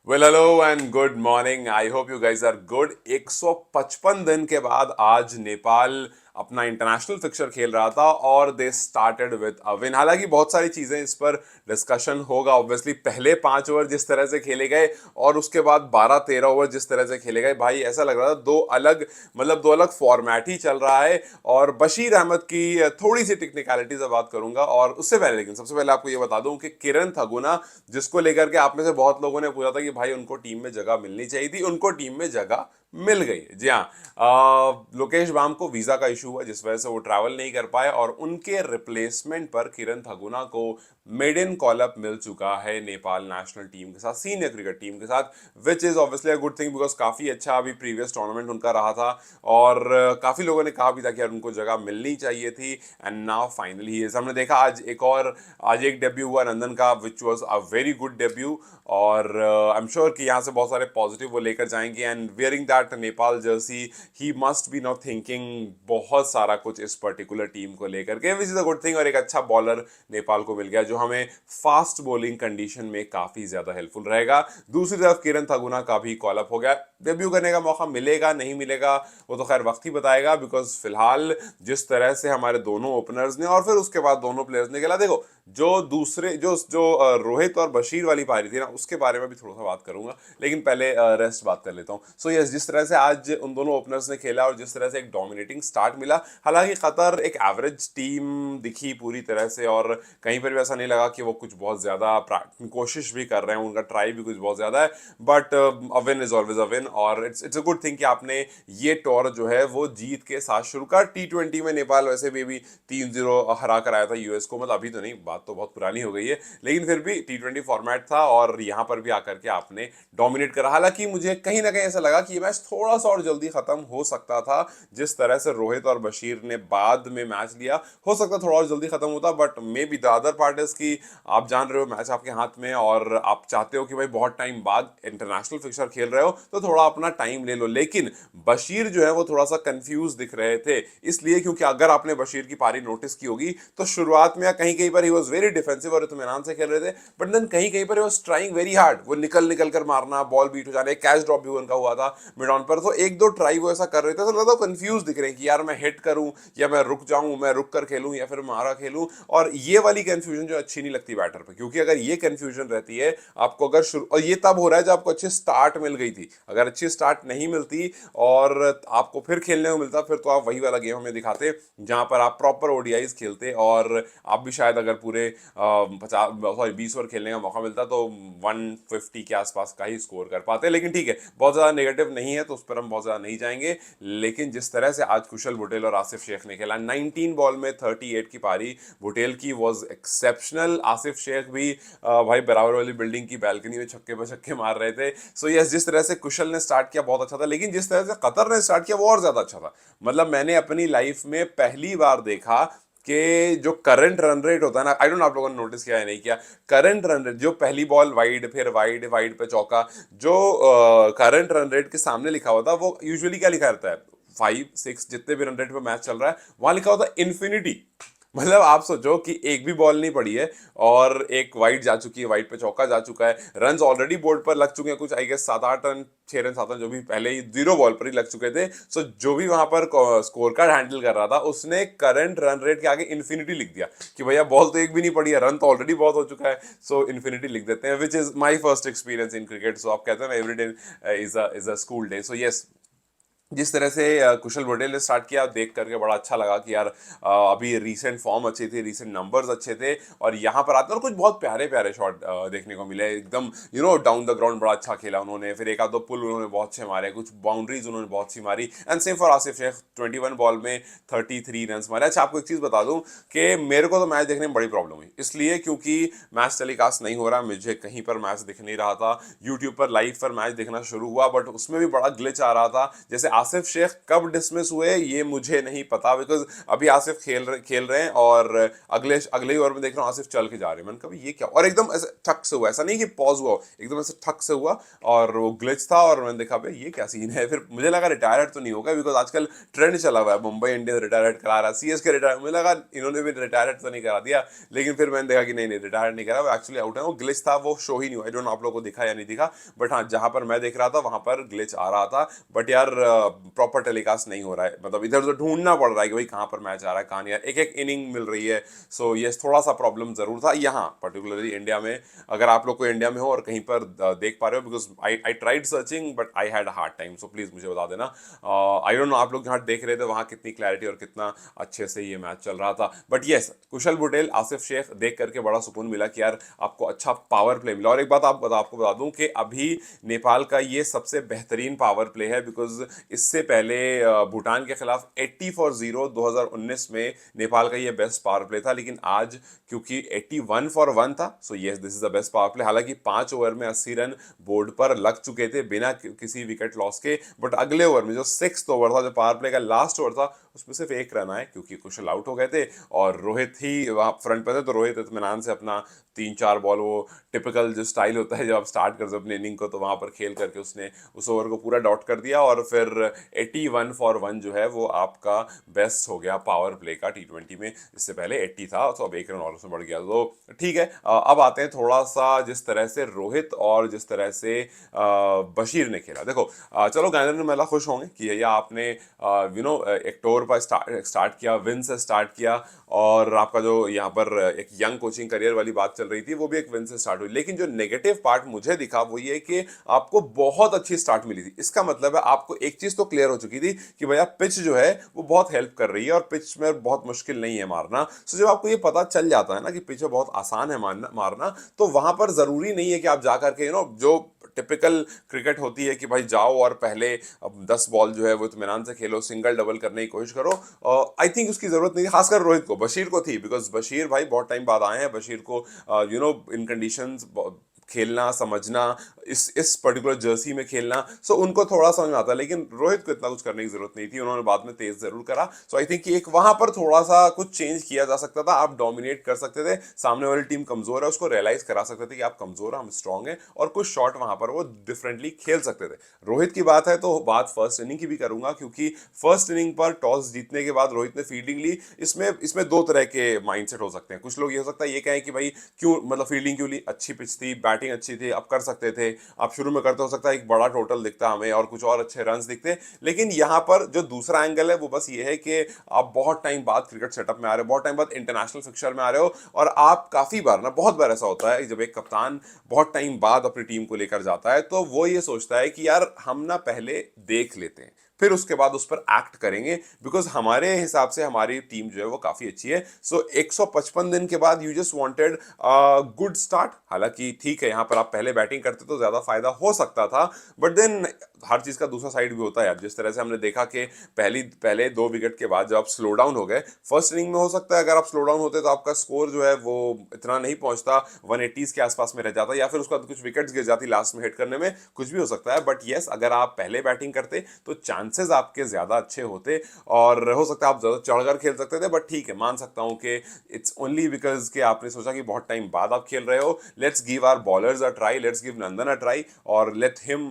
Well hello and good morning. I hope you guys are good. 155 दिन के बाद आज नेपाल अपना इंटरनेशनल फिक्चर खेल रहा था और they started with a win. हालांकि बहुत सारी चीजें इस पर डिस्कशन होगा। ऑब्वियसली पहले 5 ओवर जिस तरह से खेले गए और उसके बाद 12-13 ओवर जिस तरह से खेले गए, भाई ऐसा लग रहा था दो अलग फॉर्मेट ही चल रहा है। और बशीर अहमद की थोड़ी सी टेक्निकलिटी से बात करूंगा, और उससे पहले लेकिन सबसे पहले आपको ये बता दूं कि किरण थगुना, जिसको लेकर के आप में से बहुत लोगों ने पूछा था कि भाई उनको टीम में जगह मिलनी चाहिए थी, उनको टीम में जगह मिल गई। जी हाँ, लोकेश बाम को वीजा का इशू हुआ जिस वजह से वो ट्रैवल नहीं कर पाए, और उनके रिप्लेसमेंट पर किरण थगुना को मिड इन कॉल अप मिल चुका है नेपाल नेशनल टीम के साथ, सीनियर क्रिकेट टीम के साथ, which is obviously a good thing because काफी अच्छा अभी प्रीवियस टूर्नामेंट उनका रहा था। और काफी लोगों ने कहा भी था कि यार उनको जगह मिलनी चाहिए थी, एंड नाउ फाइनली हमने देखा आज एक डेब्यू हुआ नंदन का, which was a very good debut. और आई एम श्योर कि यहाँ से बहुत सारे पॉजिटिव वो लेकर जाएंगे, and wearing that Nepal Jersey he must be now thinking बहुत सारा कुछ इस पर्टिकुलर टीम को लेकर के, विच इज अ गुड थिंग। और एक अच्छा बॉलर नेपाल को मिल गया जो हमें फास्ट बॉलिंग कंडीशन में काफी ज्यादा हेल्पफुल रहेगा। दूसरी तरफ किरण थगुना का भी कॉल अप हो गया। डेब्यू करने का मौका मिलेगा नहीं मिलेगा वो तो खैर वक्त ही बताएगा, बिकॉज फिलहाल जिस तरह से हमारे दोनों ओपनर्स ने और फिर उसके बाद दोनों प्लेयर्स ने खेला, देखो जो दूसरे जो जो रोहित और बशीर वाली पारी थी ना, उसके बारे में भी थोड़ा सा बात करूंगा, लेकिन पहले रेस्ट बात कर लेता हूँ। सो यस, जिस तरह से आज उन दोनों ओपनर्स ने खेला और जिस तरह से एक डोमिनेटिंग स्टार्ट मिला, हालांकि कतर एक एवरेज टीम दिखी पूरी तरह से, और कहीं पर भी ऐसा नहीं लगा कि वो कुछ बहुत ज्यादा कोशिश भी कर रहे हैं, उनका ट्राई भी कुछ बहुत ज्यादा है। But a win is always a win, और इट्स अ गुड थिंग कि आपने ये टॉर जो है वो जीत के साथ शुरू कर। T20 में नेपाल वैसे भी अभी 3-0 हरा कर आया था यूएस को, मतलब अभी तो नहीं, बात तो बहुत पुरानी हो गई है, लेकिन फिर भी T20 फॉर्मेट था और यहाँ पर भी आकर के आपने डोमिनेट करा। हालांकि मुझे कहीं ना कहीं ऐसा लगा कि ये मैच थोड़ा सा और जल्दी खत्म हो सकता था, जिस तरह से रोहित और बशीर ने बाद में मैच लिया, हो सकता थोड़ा और जल्दी खत्म होता। But may be the other part is की आप जान रहे हो मैच आपके हाथ में, और आप चाहते हो कि भाई बहुत टाइम बाद इंटरनेशनल फिक्सर खेल रहे हो तो थोड़ा अपना टाइम ले लो। लेकिन बशीर जो है वो थोड़ा सा कंफ्यूज दिख रहे थे, इसलिए क्योंकि अगर आपने बशीर की पारी नोटिस की होगी तो शुरुआत में कहीं कहीं पर ही वॉज वेरी डिफेंसिव और इत्मीनान से खेल रहे थे, बट देन कहीं कहीं पर वॉज ट्राइंग वेरी हार्ड, वो निकल निकल कर मारना, बॉल बीट हो जाने, कैच ड्रॉप भी उनका हुआ था मिड ऑन पर, तो एक दो ट्राई वो ऐसा कर रहे थे, तो लगता कंफ्यूज दिख रहे हैं कि यार मैं हिट करूं या मैं रुक जाऊं, मैं रुक कर खेलूं या फिर मारा खेलूं। और ये वाली कंफ्यूजन जो अच्छी नहीं लगती बैटर पे, क्योंकि अगर ये कंफ्यूजन रहती है आपको, अगर शुरू, और ये तब हो रहा है जब आपको अच्छी स्टार्ट मिल गई थी, अगर अच्छी स्टार्ट नहीं मिलती और आपको फिर खेलने को मिलता, फिर तो आप वही वाला गेम हमें दिखाते जहां पर आप प्रॉपर ओडीआईज खेलते, और आप भी शायद अगर पूरे 20 ओवर खेलने का मौका मिलता तो 150 के आसपास का ही स्कोर कर पाते। लेकिन ठीक है, बहुत ज्यादा नेगेटिव नहीं है तो उस पर हम बहुत ज्यादा नहीं जाएंगे। लेकिन जिस तरह से आज कुशल बुटेल और आसिफ शेख ने खेला, 19 बॉल में 38 की पारी बुटेल की वॉज एक्सेप्शनल। आसिफ शेख भी भाई बराबर वाली बिल्डिंग की बैल्कनी में छक्के पर छक्के मार रहे थे। सो यस, जिस तरह से कुशल ने स्टार्ट किया बहुत अच्छा था, लेकिन जिस तरह से कतर ने स्टार्ट किया वो और ज्यादा अच्छा था। मतलब मैंने अपनी लाइफ में पहली बार देखा कि जो करंट रन रेट होता है ना, आई डोंट आप लोगों ने नोटिस किया है नहीं किया, करंट रन रेट जो पहली बॉल वाइड, फिर वाइड, वाइड पे चौका, जो करंट रन रेट के सामने लिखा होता है वो यूजुअली क्या लिखा रहता है, 5-6 जितने भी रन रेट पे मैच चल रहा है वहां लिखा होता है इन्फिनिटी। मतलब आप सोचो कि एक भी बॉल नहीं पड़ी है और एक वाइड जा चुकी है, वाइड पे चौका जा चुका है, रन ऑलरेडी बोर्ड पर लग चुके हैं, कुछ I guess 7-8 run, 6 run 7 run जो भी पहले ही 0 बॉल पर ही लग चुके थे। सो जो भी वहां पर स्कोर कार्ड हैंडल कर रहा था उसने करंट रन रेट के आगे इन्फिनिटी लिख दिया कि भैया बॉल तो एक भी नहीं पड़ी है, रन तो ऑलरेडी बहुत हो चुका है, सो इन्फिनिटी लिख देते हैं, which is my first experience in cricket. So आप कहते हैं ना every day is a school day. So yes, जिस तरह से कुशल पटेल ने स्टार्ट किया देख करके बड़ा अच्छा लगा कि यार अभी रीसेंट फॉर्म अच्छी थी, रीसेंट नंबर्स अच्छे थे, और यहाँ पर आते और कुछ बहुत प्यारे प्यारे शॉट देखने को मिले, एकदम डाउन द ग्राउंड बड़ा अच्छा खेला उन्होंने, फिर एक आध दो पुल उन्होंने बहुत अच्छे मारे, कुछ बाउंड्रीज उन्होंने बहुत सी मारी, and same for Asif Shaikh, 21 ball में 33 रन मारे। अच्छा, आपको एक चीज़ बता दूं कि मेरे को तो मैच देखने में बड़ी प्रॉब्लम हुई, इसलिए क्योंकि मैच टेलीकास्ट नहीं हो रहा, मुझे कहीं पर मैच दिख नहीं रहा था, यूट्यूब पर लाइव पर मैच देखना शुरू हुआ बट उसमें भी बड़ा ग्लिच आ रहा था, जैसे आसिफ शेख कब डिसमिस हुए ये मुझे नहीं पता, बिकॉज अभी आसिफ खेल रहे हैं और अगले अगले ही ओवर में देख रहा हूँ आसिफ चल के जा रहे हैं। मैंने कहा ये क्या, और एकदम ऐसे ठक से हुआ, ऐसा नहीं कि पॉज हुआ, एकदम ऐसे ठक से हुआ और वो ग्लिच था और मैंने देखा भाई ये क्या सीन है। फिर मुझे लगा रिटायर्ड तो नहीं होगा, बिकॉज आजकल ट्रेंड चला हुआ है मुंबई इंडियंस रिटायर्ड करा रहा है, सीएसके रिटायर, मुझे लगा इन्होंने भी रिटायर्ड तो नहीं करा दिया, लेकिन फिर मैंने देखा कि नहीं नहीं रिटायर्ड नहीं करा, वो एक्चुअली आउट है। वो ग्लिच था, वो शो ही नहीं हुआ। आई डोंट नो आप लोगों को दिखा या नहीं दिखा, बट हाँ जहां पर मैं देख रहा था वहां पर ग्लिच आ रहा था। बट यार प्रॉपर टेलीकास्ट नहीं हो रहा है, मतलब इधर उधर ढूंढना पड़ रहा है कि भाई कहाँ पर मैच आ रहा है, कहाँ नहीं, एक एक इनिंग मिल रही है। सो ये थोड़ा सा प्रॉब्लम जरूर था यहाँ पर्टिकुलरली इंडिया में। अगर आप लोग को इंडिया में हो और कहीं पर देख पा रहे हो, because I tried searching but I had hard time, so please मुझे बता देना। आई डोंट नो आप लोग जहाँ देख रहे थे वहाँ कितनी क्लैरिटी और कितना अच्छे से ये मैच चल रहा था। बट येस, कुशल बुटेल, आसिफ शेख देख करके बड़ा सुकून मिला कि यार आपको अच्छा पावर प्ले मिला। और एक बात आपको बता दूं कि अभी नेपाल का ये सबसे बेहतरीन पावर प्ले है, बिकॉज इससे पहले भूटान के खिलाफ 80 फॉर 0 2019 में नेपाल का ये बेस्ट पावर प्ले था, लेकिन आज क्योंकि 81 फॉर 1 था, so yes this is the best power play. हालांकि 5 ओवर में 80 रन बोर्ड पर लग चुके थे बिना किसी विकेट लॉस के, बट अगले ओवर में जो 6th ओवर था, जो पावर प्ले का लास्ट ओवर था, उसमें सिर्फ 1 रन आए क्योंकि कुशल आउट हो गए थे और रोहित ही वहां फ्रंट पे थे। तो रोहित इत्मीनान से अपना 3-4 बॉल, वो टिपिकल जो स्टाइल होता है जब आप स्टार्ट करते हो अपने इनिंग को, तो वहां पर खेल करके उसने उस ओवर को पूरा डॉट कर दिया और फिर 81 फॉर 1 जो है वो आपका बेस्ट हो गया पावर प्ले का T20 में। इससे पहले 80 था, तो अब 1 रन और उसमें बढ़ गया, तो ठीक है। अब आते हैं थोड़ा सा जिस तरह से रोहित और जिस तरह से बशीर ने खेला। देखो चलो गैलेंडर मेला खुश होंगे कि भैया आपने एक टूर पर स्टार्ट किया, विन से स्टार्ट किया, और आपका जो यहाँ पर एक यंग कोचिंग करियर वाली बात चल रही थी वो भी एक विन से स्टार्ट हुई। लेकिन जो नेगेटिव पार्ट मुझे दिखा वो ये कि आपको बहुत अच्छी स्टार्ट मिली थी। इसका मतलब है आपको एक चीज तो क्लियर हो चुकी थी कि भैया पिच जो है वो बहुत हेल्प कर रही है और पिच में बहुत मुश्किल नहीं है मारना। सो जब आपको ये पता चल जाता है ना कि पिच बहुत आसान है मारना, तो वहां पर जरूरी नहीं है कि आप जाकर के जो टिपिकल क्रिकेट होती है कि भाई जाओ और पहले अब 10 बॉल जो है वो इत्मीनान से खेलो, सिंगल डबल करने की कोशिश करो। आई थिंक उसकी जरूरत नहीं, खासकर रोहित को, बशीर को थी, बिकॉज बशीर भाई बहुत टाइम बाद आए हैं। बशीर को इन कंडीशंस खेलना, समझना, इस पर्टिकुलर जर्सी में खेलना, सो उनको थोड़ा समझ में आता है। लेकिन रोहित को इतना कुछ करने की जरूरत नहीं थी, उन्होंने बाद में तेज जरूर करा। सो आई थिंक कि एक वहां पर थोड़ा सा कुछ चेंज किया जा सकता था। आप डोमिनेट कर सकते थे, सामने वाली टीम कमजोर है उसको रियलाइज करा सकते थे कि आप कमजोर हैं, हम स्ट्रांग हैं, और कुछ शॉट वहां पर वो डिफरेंटली खेल सकते थे। रोहित की बात है तो बात फर्स्ट इनिंग की भी करूंगा, क्योंकि फर्स्ट इनिंग पर टॉस जीतने के बाद रोहित ने फील्डिंग ली। इसमें इसमें दो तरह के माइंडसेट हो सकते हैं। कुछ लोग ये हो सकता है ये कहें कि भाई क्यों, मतलब फील्डिंग क्यों ली, अच्छी पिच थी, बैटिंग अच्छी थी, आप कर सकते थे, आप शुरू में करते, हो सकता है एक बड़ा टोटल दिखता हमें और कुछ और अच्छे रन्स दिखते। लेकिन यहां पर जो दूसरा एंगल है वो बस ये है कि आप बहुत टाइम बाद क्रिकेट सेटअप में आ रहे हो, बहुत टाइम बाद इंटरनेशनल फिक्चर में आ रहे हो, और आप काफी बार ना, बहुत बार ऐसा होता है जब एक कप्तान बहुत टाइम बाद अपनी टीम को लेकर जाता है तो वो ये सोचता है कि यार हम ना पहले देख लेते हैं, फिर उसके बाद उस पर एक्ट करेंगे, बिकॉज हमारे हिसाब से हमारी टीम जो है वो काफी अच्छी है। सो 155 दिन के बाद you just wanted good start. हालांकि ठीक है यहाँ पर आप पहले बैटिंग करते तो ज्यादा फायदा हो सकता था, बट देन हर चीज का दूसरा साइड भी होता है। जिस तरह से हमने देखा कि पहले 2 विकेट के बाद जब आप स्लो डाउन हो गए फर्स्ट इनिंग में, हो सकता है अगर आप स्लो डाउन होते तो आपका स्कोर जो है वो इतना नहीं पहुंचता, 180s के आसपास में रह जाता, या फिर उसका कुछ विकेट्स गिर जाती लास्ट में हिट करने में, कुछ भी हो सकता है। बट यस, अगर आप पहले बैटिंग करते तो चांसेस आपके ज्यादा अच्छे होते, और हो सकता है आप ज्यादा चढ़कर खेल सकते थे। बट ठीक है, मान सकता हूं कि इट्स ओनली बिकॉज कि आपने सोचा कि बहुत टाइम बाद आप खेल रहे हो, let's give our bowlers a try, let's give Nandan a try, और let him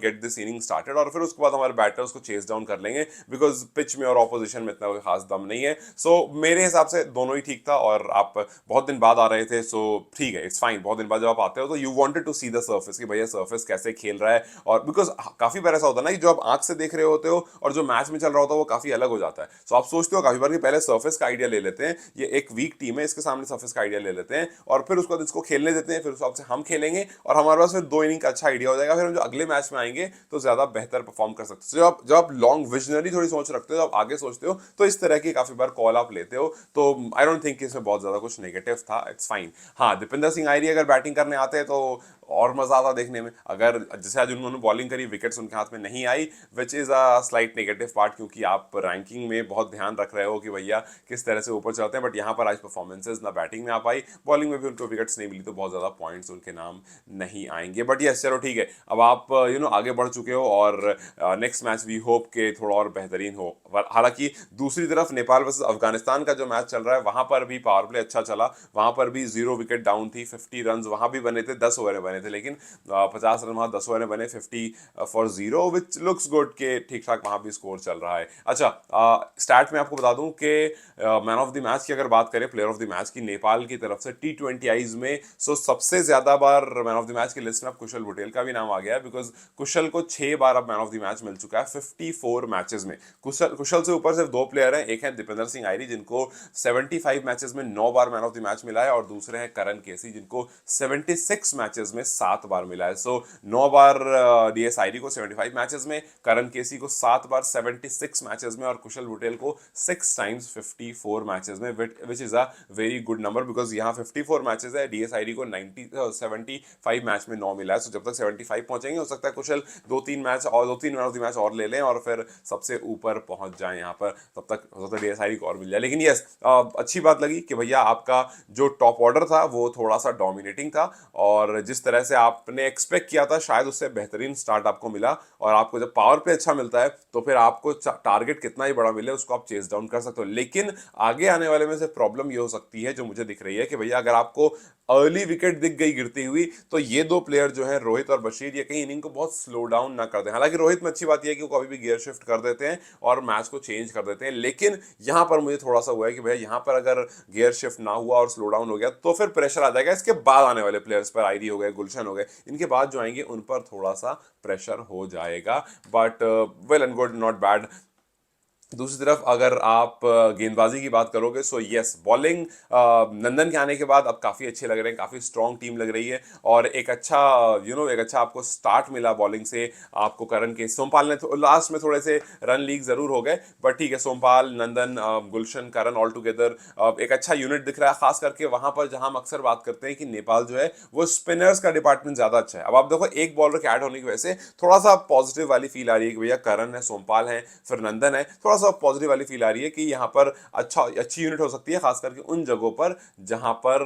get this inning started, और फिर उसके बाद हमारे बैटर्स को चेस डाउन कर लेंगे, बिकॉज पिच में और ऑपोजिशन में इतना कोई खास दम नहीं है। सो मेरे हिसाब से दोनों ही ठीक था, और आप बहुत दिन बाद आ रहे थे, सो ठीक है, इट्स फाइन। बहुत दिन बाद जब आप आते हो तो you wanted to see the surface कि भैया सर्फेस कैसे खेल रहा है, और बिकॉज काफी बार ऐसा होता है ना कि जो आप आंख से देख रहे होते हो और जो मैच में चल रहा होता है वो काफी अलग हो जाता है। सो आप सोचते हो काफी बार कि पहले सर्फेस का आइडिया ले लेते हैं, ये एक वीक टीम है, इसके सामने सर्फेस का आइडिया ले लेते हैं, और फिर उसके बाद इसको खेलने देते हैं, फिर उस हिसाब से हम खेलेंगे, और हमारे पास फिर 2 इनिंग का अच्छा आइडिया हो जाएगा, फिर हम जो अगले मैच में आएंगे तो ज्यादा बेहतर परफॉर्म कर सकते हैं। जब आप लॉन्ग विजनरी थोड़ी सोच रखते हो, जब आगे सोचते हो, तो इस तरह की काफी बार कॉल आप लेते हो। तो आई डोंट थिंक इसमें बहुत ज्यादा कुछ नेगेटिव था, इट्स फाइन। हाँ, दीपिंदर सिंह आयरी अगर बैटिंग करने आते हैं तो और मजा आता देखने में। अगर जैसे आज उन्होंने बॉलिंग करी, विकेट्स उनके हाथ में नहीं आई, which is a slight negative part, क्योंकि आप रैंकिंग में बहुत ध्यान रख रहे हो कि भैया किस तरह से ऊपर चलते हैं, बट यहाँ पर आज परफॉर्मेंसेज ना बैटिंग में आ पाई, बॉलिंग में भी उनको विकेट्स नहीं मिली, तो बहुत ज्यादा पॉइंट्स उनके नाम नहीं आएंगे। बट यस, चलो ठीक है, अब आप आगे बढ़ चुके हो और नेक्स्ट मैच वी होप के थोड़ा और बेहतरीन हो। हालांकि दूसरी तरफ नेपाल वर्सेस अफगानिस्तान का जो मैच चल रहा है, वहां पर भी पावर प्ले अच्छा चला, वहां पर भी 0 विकेट डाउन थी, 50 रन वहां भी बने थे, 10 ओवर बने थे, लेकिन 50 रन वहां 10 ओवर बने, 50 फॉर 0, विच लुक्स गुड के ठीक ठाक वहां भी स्कोर चल रहा है। अच्छा, स्टैट में आपको बता दूं कि मैन ऑफ द मैच की अगर बात करें, प्लेयर ऑफ द मैच की नेपाल की तरफ से T20 आईज में, सो सबसे ज्यादा बार मैन ऑफ द मैच की लिस्ट में अब कुशल बुटेल का भी नाम आ गया है, बिकॉज कुशल को 6 बार अब मैन ऑफ द मैच मिल चुका है 54 मैचेस में। कुशल से ऊपर सिर्फ 2 प्लेयर हैं, एक है दीपेंद्र सिंह आयरी जिनको 75 मैचेस में 9 बार मैन ऑफ द मैच मिला है, और दूसरे हैं करण केसी जिनको 76 मैचेस में 7 बार मिला है। सो 9 बार डीएस आयरी को 75 मैचेस में, करण केसी को 7 बार 76 मैचेस में, और कुशल बुटेल को 6 टाइम्स 54 मैचेस में, विच is a very good number, because यहाँ 54 मैचेस है, डीएस आयरी को 75 मैच में 9 मिला है। सो जब तक 75 पहुंचेंगे, हो सकता है कुशल 2-3 मैन ऑफ द मैच और ले लें और फिर सबसे ऊपर पहुंच जाए यहाँ पर, तब तक हो सकता है डीएसआई को और मिल जाए। लेकिन यस, अच्छी बात लगी कि भैया आपका जो टॉप ऑर्डर था वो थोड़ा सा डोमिनेटिंग था, और जिस तरह से आपने एक्सपेक्ट किया था शायद उससे बेहतरीन स्टार्ट आपको मिला, और आपको जब पावर पे अच्छा मिलता है तो फिर आपको टारगेट कितना ही बड़ा मिले उसको आप चेस डाउन कर सकते हो। लेकिन आगे आने वाले में से प्रॉब्लम ये हो सकती है जो मुझे दिख रही है कि भैया अगर आपको अर्ली विकेट दिख गई गिरती हुई, तो ये 2 प्लेयर जो है रोहित और बशीर, ये कहीं इनिंग को बहुत स्लो डाउन ना कर दें। हालांकि रोहित में अच्छी बात यह है कि वो कभी भी गियर शिफ्ट कर देते हैं और मैच को चेंज कर देते हैं, लेकिन यहां पर मुझे थोड़ा सा हुआ है कि भैया यहां पर अगर गियर शिफ्ट ना हुआ और स्लो डाउन हो गया तो फिर प्रेशर आ जाएगा इसके बाद आने वाले प्लेयर्स पर, आईडी हो गए, गुलशन हो गए, इनके बाद जो आएंगे उन पर थोड़ा सा प्रेशर हो जाएगा। But well and good, not bad. दूसरी तरफ अगर आप गेंदबाजी की बात करोगे, सो यस, बॉलिंग नंदन के आने के बाद अब काफी अच्छे लग रहे हैं, काफी स्ट्रॉन्ग टीम लग रही है, और एक अच्छा एक अच्छा आपको स्टार्ट मिला बॉलिंग से। आपको करण के सोमपाल ने लास्ट में थोड़े से रन लीक जरूर हो गए, बट ठीक है, सोमपाल, नंदन, गुलशन, करण ऑल टुगेदर एक अच्छा यूनिट दिख रहा है, खास करके वहां पर जहां हम अक्सर बात करते हैं कि नेपाल जो है वो स्पिनर्स का डिपार्टमेंट ज्यादा अच्छा है। अब आप देखो, एक बॉलर के ऐड होने की वजह से थोड़ा सा पॉजिटिव वाली फील आ रही है कि भैया करण है, सोमपाल है, फिर नंदन है, थोड़ा सा पॉजिटिव वाली फील आ रही है कि यहाँ पर अच्छी यूनिट हो सकती है, खास करके उन जगहों पर जहां पर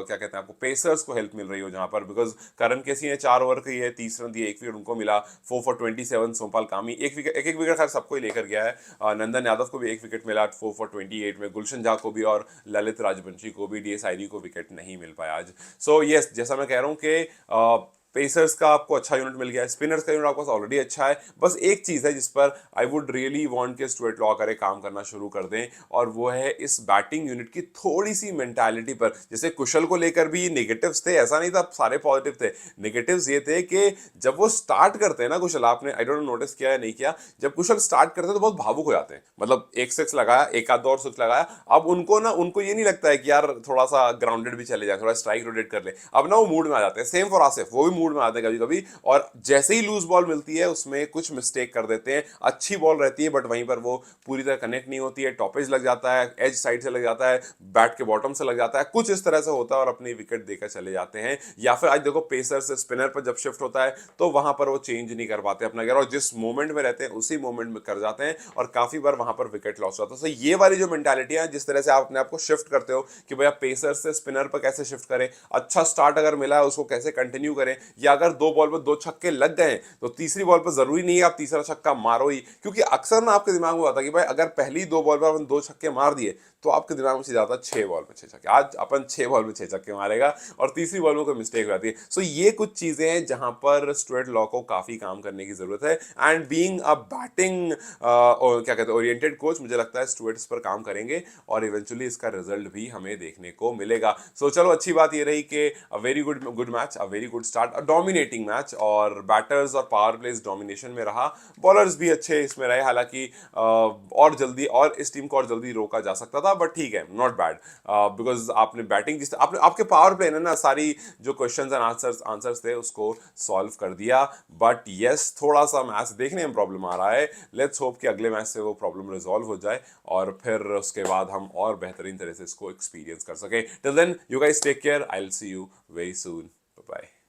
क्या कहते हैं, आपको पेसर्स को हेल्प मिल रही हो जहां पर, बिकॉज करण केसी ने 4 ओवर की है, 30 रन दिए, 1 विकेट उनको मिला, 4 for 27, सोमपाल कामी एक विकेट खैर सबको ही लेकर गया है, नंदन यादव को भी 1 विकेट मिला 4 for 28 में, गुलशन झा को भी और ललित राजवंशी को भी, डीएस आयरी को विकेट नहीं मिल पाया आज। सो यस, जैसा मैं कह रहा हूं कि पेसर्स का आपको अच्छा यूनिट मिल गया है, स्पिनर्स का यूनिट आपको ऑलरेडी अच्छा है, बस एक चीज है जिस पर आई वुड रियली वांट के स्टुअर्ट लॉ करे काम करना शुरू कर दें, और वो है इस बैटिंग यूनिट की थोड़ी सी मेंटालिटी पर। जैसे कुशल को लेकर भी नेगेटिव्स थे, ऐसा नहीं था सारे पॉजिटिव थे, नेगेटिव्स ये थे कि जब वो स्टार्ट करते हैं ना कुशल, आपने आई डोंट नोटिस किया या नहीं किया, जब कुशल स्टार्ट करते हैं तो बहुत भावुक हो जाते हैं, मतलब एक सिक्स लगाया, एक आध और सिक्स लगाया, अब उनको ये नहीं लगता है कि यार थोड़ा सा ग्राउंडेड भी चले जाए, थोड़ा स्ट्राइक रोटेट कर ले, अब ना वो मूड में आ जाते हैं। सेम फॉर आसिफ, वो भी मूड में आते हैं कभी कभी, और जैसे ही लूज बॉल मिलती है उसमें कुछ मिस्टेक कर देते हैं, अच्छी बॉल रहती है बट वहीं पर वो पूरी तरह कनेक्ट नहीं होती है, टॉपेज लग जाता है, एज साइड से लग जाता है, बैट के बॉटम से लग जाता है, कुछ इस तरह से होता है और अपनी विकेट देकर चले जाते हैं। या फिर आज देखो, पेसर से स्पिनर पर जब शिफ्ट होता है तो वहां पर वो चेंज नहीं कर पाते अपना गियर, और जिस मोमेंट में रहते हैं उसी मोमेंट में कर जाते हैं, और काफी बार वहां पर विकेट लॉस होता है। तो ये वाली जो मेंटालिटी है, जिस तरह से आप अपने आप को शिफ्ट करते हो कि भैया पेसर से स्पिनर पर कैसे शिफ्ट करें, अच्छा स्टार्ट अगर मिला है उसको कैसे कंटिन्यू करें, या अगर 2 बॉल पर 2 छक्के लग गए तो तीसरी बॉल पर जरूरी नहीं है आप तीसरा छक्का मारो ही, क्योंकि अक्सर ना आपके दिमाग में आता है कि भाई अगर पहली 2 बॉल पर अपन 2 छक्के मार दिए तो आपके दिमाग में से जाता है 6 बॉल में 6 छक्के, आज अपन 6 बॉल में 6 छक्के मारेगा, और तीसरी बॉल में कोई मिस्टेक हो जाती है। सो ये कुछ चीजें हैं जहां पर स्टुअर्ट लॉ को काफी काम करने की जरूरत है, एंड बीइंग अ बैटिंग क्या कहते हैं ओरिएंटेड कोच, मुझे लगता है स्टुअर्ट इस पर काम करेंगे और इवेंचुअली इसका रिजल्ट भी हमें देखने को मिलेगा। सो चलो, अच्छी बात ये रही कि a very good match, a very good start, a dominating match, और बैटर्स और पावर प्लेस डोमिनेशन में रहा, बॉलर्स भी अच्छे इसमें रहे, हालांकि और जल्दी, और इस टीम को और जल्दी रोका जा सकता था, बट ठीक है, नॉट बैड, बिकॉज आपने बैटिंग जिस आपने आपके पावर प्ले ने ना सारी जो क्वेश्चंस एंड आंसर्स थे उसको सॉल्व कर दिया। बट यस, थोड़ा सा मैच देखने में प्रॉब्लम आ रहा है, लेट्स होप कि अगले मैच से वो प्रॉब्लम रिजॉल्व हो जाए और फिर उसके बाद हम और बेहतरीन तरह से इसको एक्सपीरियंस कर सके। Till then, you guys take care, I will see you very soon. Bye.